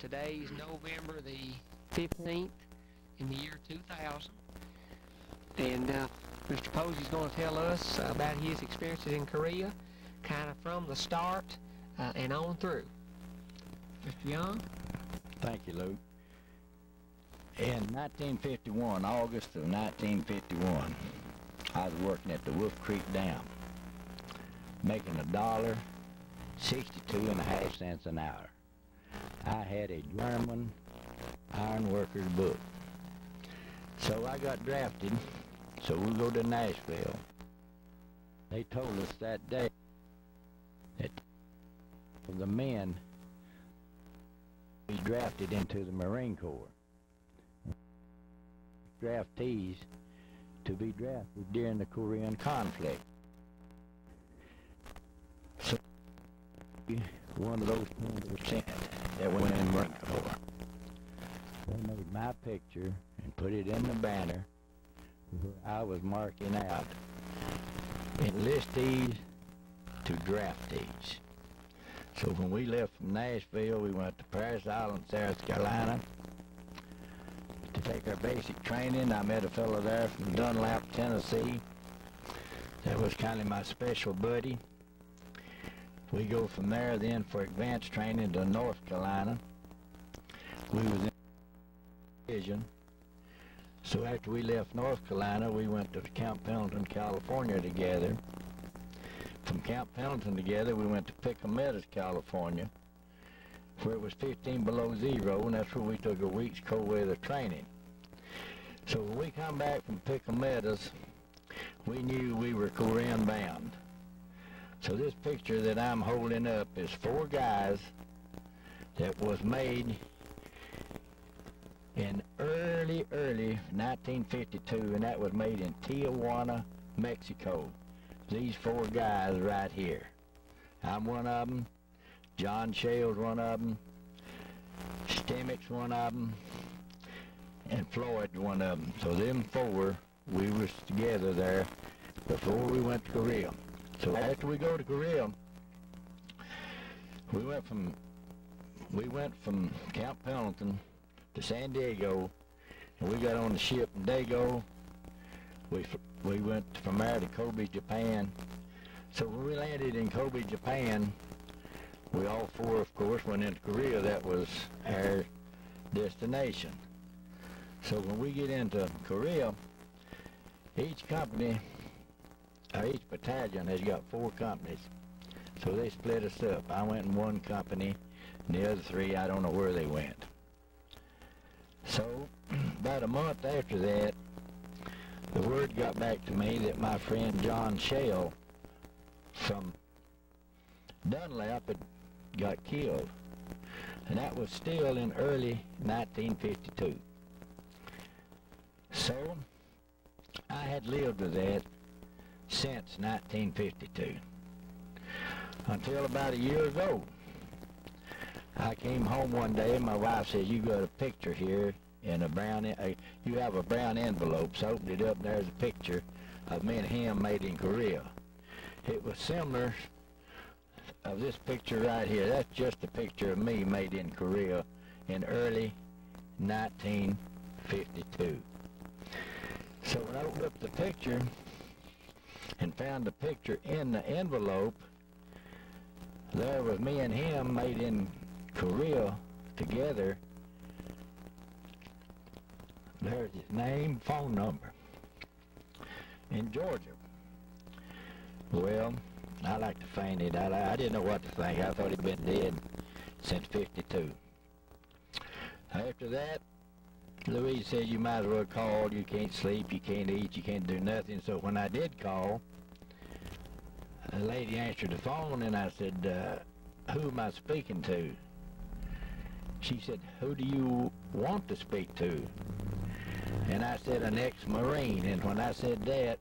Today's November the 15th in the year 2000. And Mr. Posey's going to tell us about his experiences in Korea, kind of from the start and on through. Mr. Young? Thank you, Luke. In 1951, August of 1951, I was working at the Wolf Creek Dam, making $1.62.5 an hour. I had a German iron worker's book. So I got drafted, so we go to Nashville. They told us that day that the men be drafted into the Marine Corps. Draftees to be drafted during the Korean conflict. So one of those 10% that went in the Marine Corps. They made my picture and put it in the banner where I was marking out enlistees to draftees. So when we left from Nashville, we went to Paris Island, South Carolina to take our basic training. I met a fellow there from Dunlap, Tennessee. That was kind of my special buddy. We go from there then for advanced training to North Carolina. We was in division. So after we left North Carolina, we went to Camp Pendleton, California together. From Camp Pendleton together, we went to Picayune, California, where it was 15 below zero, and that's where we took a week's cold weather training. So when we come back from Picayune, we knew we were Korean bound. So this picture that I'm holding up is 4 guys that was made in early 1952, and that was made in Tijuana, Mexico. These 4 guys right here. I'm one of them. John Shale's one of them. Stemmick's one of them. And Floyd's one of them. So them 4, we was together there before we went to Korea. So after we go to Korea, we went from Camp Pendleton to San Diego, and we got on the ship in Dago. We went from there to Kobe, Japan. So when we landed in Kobe, Japan, we all 4, of course, went into Korea. That was our destination. So when we get into Korea, each company, or each battalion has got 4 companies. So they split us up. I went in one company, and the other 3, I don't know where they went. So about a month after that, the word got back to me that my friend John Shale from Dunlap had got killed. And that was still in early 1952. So I had lived with that since 1952. Until about a year ago. I came home one day and my wife said, "You got a picture here in a brown, you have a brown envelope." So I opened it up, and there's a picture of me and him made in Korea. It was similar of this picture right here. That's just a picture of me made in Korea in early 1952. So when I opened up the picture and found the picture in the envelope, there was me and him made in Korea together. There's his name, phone number, in Georgia. Well, I like to feign it. I didn't know what to think. I thought he'd been dead since 52. After that, Louise said, "You might as well call. You can't sleep, you can't eat, you can't do nothing." So when I did call, a lady answered the phone, and I said, "Who am I speaking to?" She said, "Who do you want to speak to?" And I said, "An ex-Marine." And when I said that,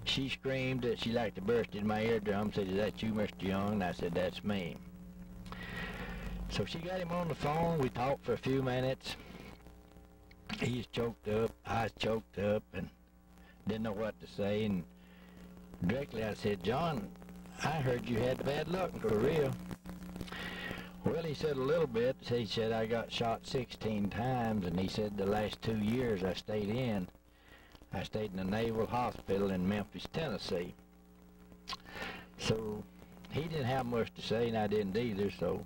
she screamed that she like to burst in my eardrum, said, "Is that you, Mr. Young?" And I said, "That's me." So she got him on the phone. We talked for a few minutes. He's choked up, I was choked up, and didn't know what to say. And directly I said, "John, I heard you had bad luck in Korea." Well, he said a little bit. He said I got shot 16 times, and he said the last 2 years I stayed in the Naval Hospital in Memphis, Tennessee. So he didn't have much to say, and I didn't either, so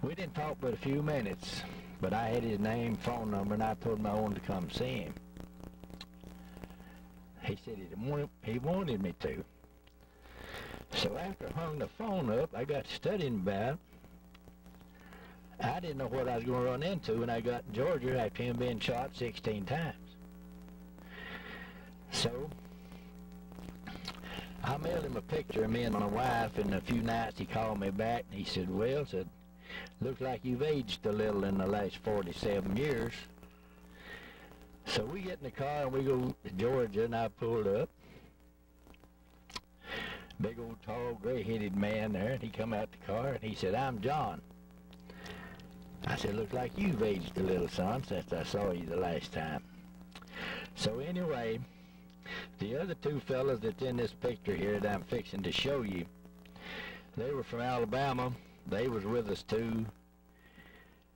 we didn't talk but a few minutes. But I had his name, phone number, and I told him I wanted to come see him. He said he wanted me to. So after I hung the phone up, I got studying about it. I didn't know what I was going to run into when I got in Georgia after him being shot 16 times. So I mailed him a picture of me and my wife, and a few nights he called me back, and he said, well, looks like you've aged a little in the last 47 years. So we get in the car and we go to Georgia, and I pulled up. Big old tall gray-headed man there, and he come out the car and he said, I'm John. I said, looks like you've aged a little, son, since I saw you the last time. So anyway, the other two fellas that's in this picture here that I'm fixing to show you, they were from Alabama. They was with us too.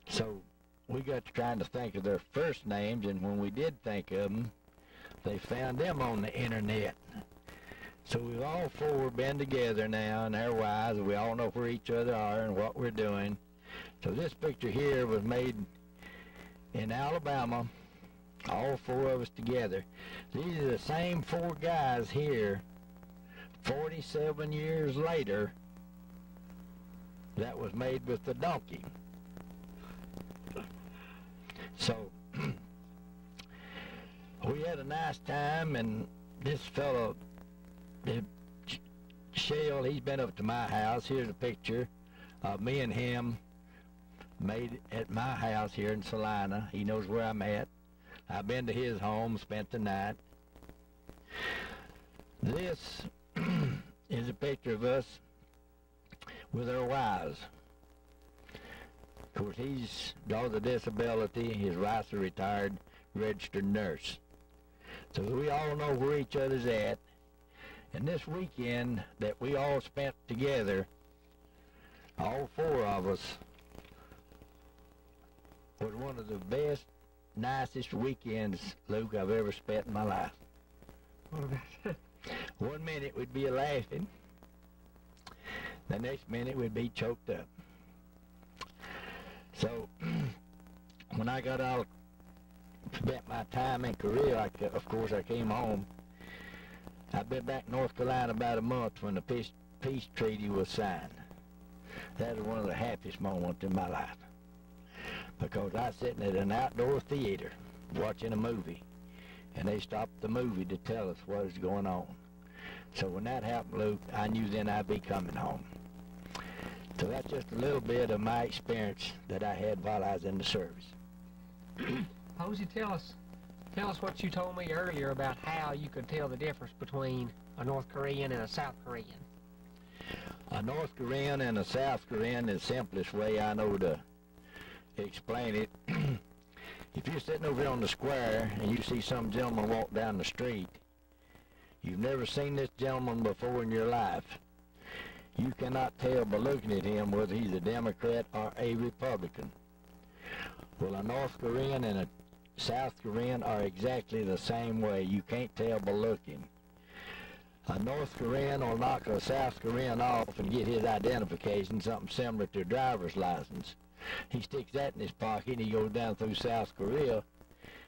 So we got to trying to think of their first names, and when we did think of them, they found them on the internet. So we've all four been together now, and their wives, we all know where each other are and what we're doing. So this picture here was made in Alabama, all four of us together. These are the same four guys here 47 years later that was made with the donkey. So we had a nice time, and this fellow, Shell, he's been up to my house. Here's a picture of me and him made at my house here in Salina. He knows where I'm at. I've been to his home, spent the night. This is a picture of us with our wives. Of course, he's got a disability. His wife's a retired registered nurse. So we all know where each other's at. And this weekend that we all spent together, all four of us, was one of the best, nicest weekends, Luke, I've ever spent in my life. What about that? 1 minute we'd be laughing. The next minute we'd be choked up. So when I got out, spent my time in Korea, of course I came home. I've been back in North Carolina about a month when the peace treaty was signed. That was one of the happiest moments in my life, because I was sitting at an outdoor theater watching a movie, and they stopped the movie to tell us what was going on. So when that happened, Luke, I knew then I'd be coming home. So that's just a little bit of my experience that I had while I was in the service. Posey, tell us what you told me earlier about how you could tell the difference between a North Korean and a South Korean. A North Korean and a South Korean is the simplest way I know to explain it. If you're sitting over here on the square and you see some gentleman walk down the street, you've never seen this gentleman before in your life. You cannot tell by looking at him whether he's a Democrat or a Republican. Well, a North Korean and a South Korean are exactly the same way. You can't tell by looking. A North Korean will knock a South Korean off and get his identification, something similar to a driver's license. He sticks that in his pocket and he goes down through South Korea.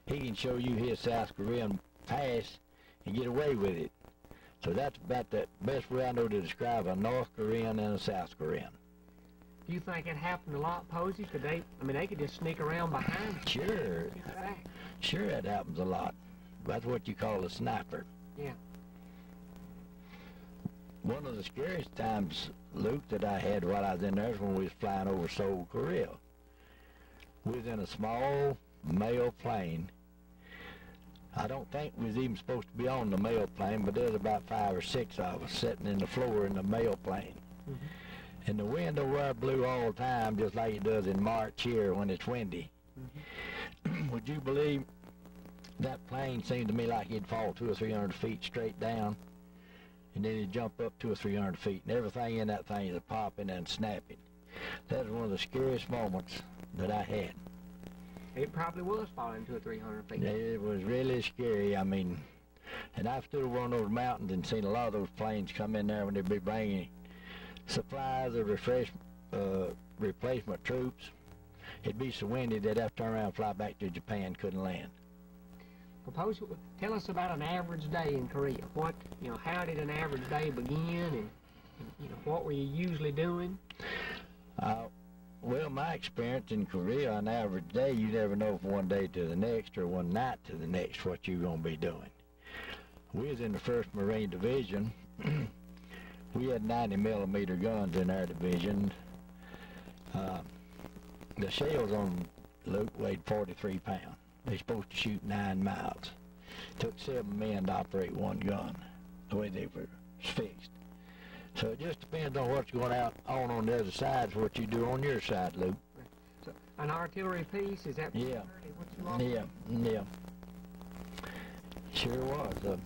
He can show you his South Korean pass and get away with it. So that's about the best way I know to describe a North Korean and a South Korean. Do you think it happened a lot, Posey? They could just sneak around behind you. Sure. Sure, that happens a lot. That's what you call a sniper. Yeah. One of the scariest times, Luke, that I had while I was in there is when we was flying over Seoul, Korea. We was in a small mail plane. I don't think we was even supposed to be on the mail plane, but there was about 5 or 6 of us sitting in the floor in the mail plane. Mm-hmm. And the wind over there blew all the time, just like it does in March here when it's windy. Mm-hmm. Would you believe that plane seemed to me like it'd fall 200 or 300 feet straight down, and then it'd jump up 200 or 300 feet, and everything in that thing is popping and snapping. That was one of the scariest moments that I had. It probably was falling 200 or 300 feet. It was really scary. I mean, and I've stood over on those mountains and seen a lot of those planes come in there when they'd be bringing supplies or replacement troops. It'd be so windy they'd have to turn around and fly back to Japan, couldn't land. Posey, tell us about an average day in Korea. What, how did an average day begin, and what were you usually doing? Well, my experience in Korea, an average day, you never know from one day to the next or one night to the next what you're going to be doing. We was in the 1st Marine Division. We had 90-millimeter guns in our division. The shells on Luke weighed 43 pounds. They're supposed to shoot 9 miles. It took 7 men to operate one gun, the way they were fixed. So it just depends on what's going on the other side, what you do on your side, Luke. So an artillery piece, is that yeah. What you Yeah. Sure was.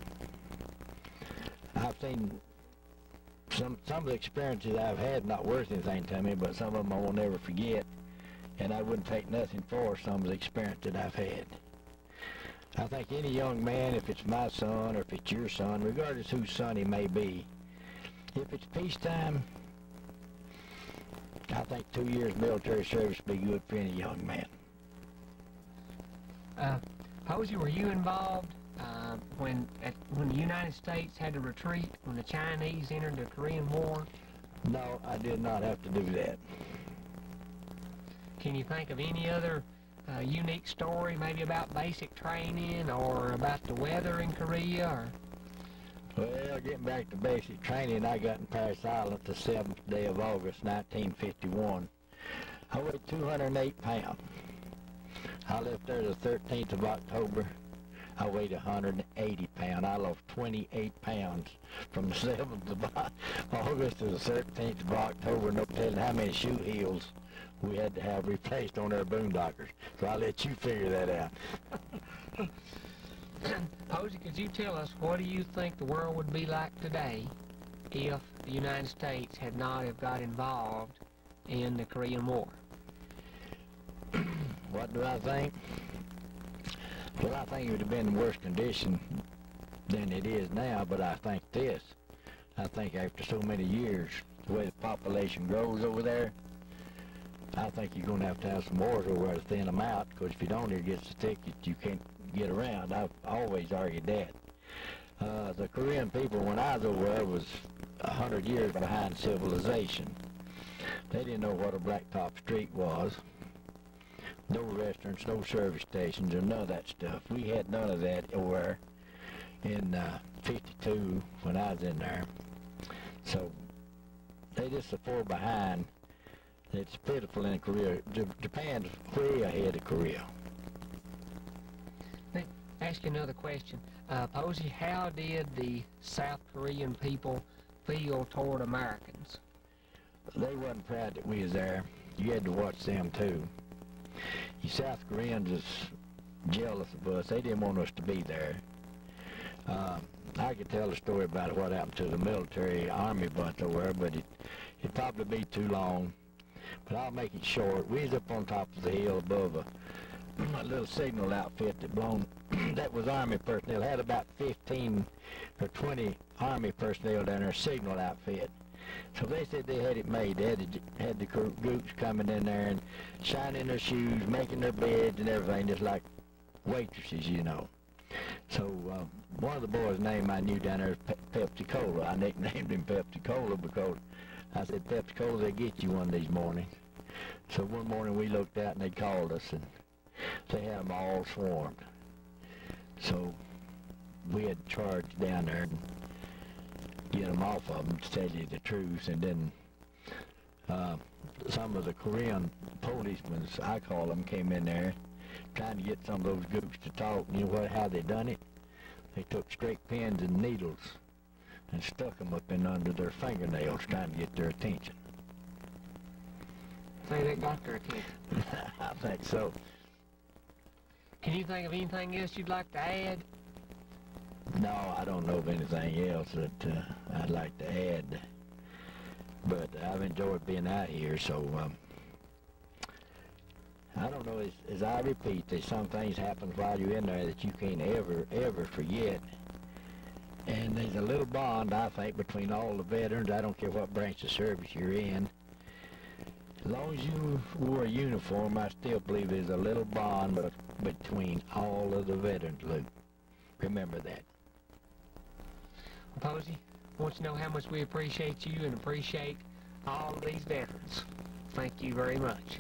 I've seen some of the experiences I've had not worth anything to me, but some of them I will never forget, and I wouldn't take nothing for some of the experience that I've had. I think any young man, if it's my son or if it's your son, regardless whose son he may be, if it's peacetime, I think 2 years military service would be good for any young man. Posey, were you involved when the United States had to retreat, when the Chinese entered the Korean War? No, I did not have to do that. Can you think of any other unique story, maybe about basic training or about the weather in Korea? Or? Well, getting back to basic training, I got in Paris Island the 7th day of August, 1951. I weighed 208 pounds. I left there the 13th of October. I weighed 180 pounds. I lost 28 pounds from the 7th of August to the 13th of October. No telling how many shoe heels we had to have replaced on our boondockers. So I'll let you figure that out. Posey, could you tell us, what do you think the world would be like today if the United States had not have got involved in the Korean War? What do I think? Well, I think it would have been in worse condition than it is now, but I think this. I think after so many years, the way the population grows over there, I think you're going to have some wars over there to thin them out, because if you don't, it gets so thick that you can't get around. I've always argued that. The Korean people, when I was over there, was 100 years behind civilization. They didn't know what a blacktop street was. No restaurants, no service stations, or none of that stuff. We had none of that over in 52 when I was in there. So they just so far behind. It's pitiful in Korea. Japan's way ahead of Korea. Let me ask you another question. Posey, how did the South Korean people feel toward Americans? They wasn't proud that we was there. You had to watch them too. You South Koreans was jealous of us. They didn't want us to be there. I could tell a story about what happened to the military army bunch over there, but it'd probably be too long. But I'll make it short. We was up on top of the hill above a little signal outfit that was Army personnel. Had about 15 or 20 Army personnel down there, signal outfit. So they said they had it made. They had the gooks coming in there and shining their shoes, making their beds and everything, just like waitresses, you know. So one of the boys' name I knew down there is Pepsi Cola. I nicknamed him Pepsi Cola because I said, Pepsi Cola, they get you one of these mornings. So one morning we looked out and they called us, and they had them all swarmed. So we had charged down there and get them off of them, to tell you the truth. And then some of the Korean policemen, I call them, came in there trying to get some of those gooks to talk. And you know how they done it? They took straight pins and needles and stuck them up in under their fingernails, trying to get their attention. Say that got their attention. I think so. Can you think of anything else you'd like to add? No, I don't know of anything else that I'd like to add. But I've enjoyed being out here, so I don't know, as I repeat, there's some things happen while you're in there that you can't ever forget. And there's a little bond, I think, between all the veterans. I don't care what branch of service you're in. As long as you wore a uniform, I still believe there's a little bond between all of the veterans, Luke. Remember that. Well, Posey, I want you to know how much we appreciate you and appreciate all of these veterans. Thank you very much.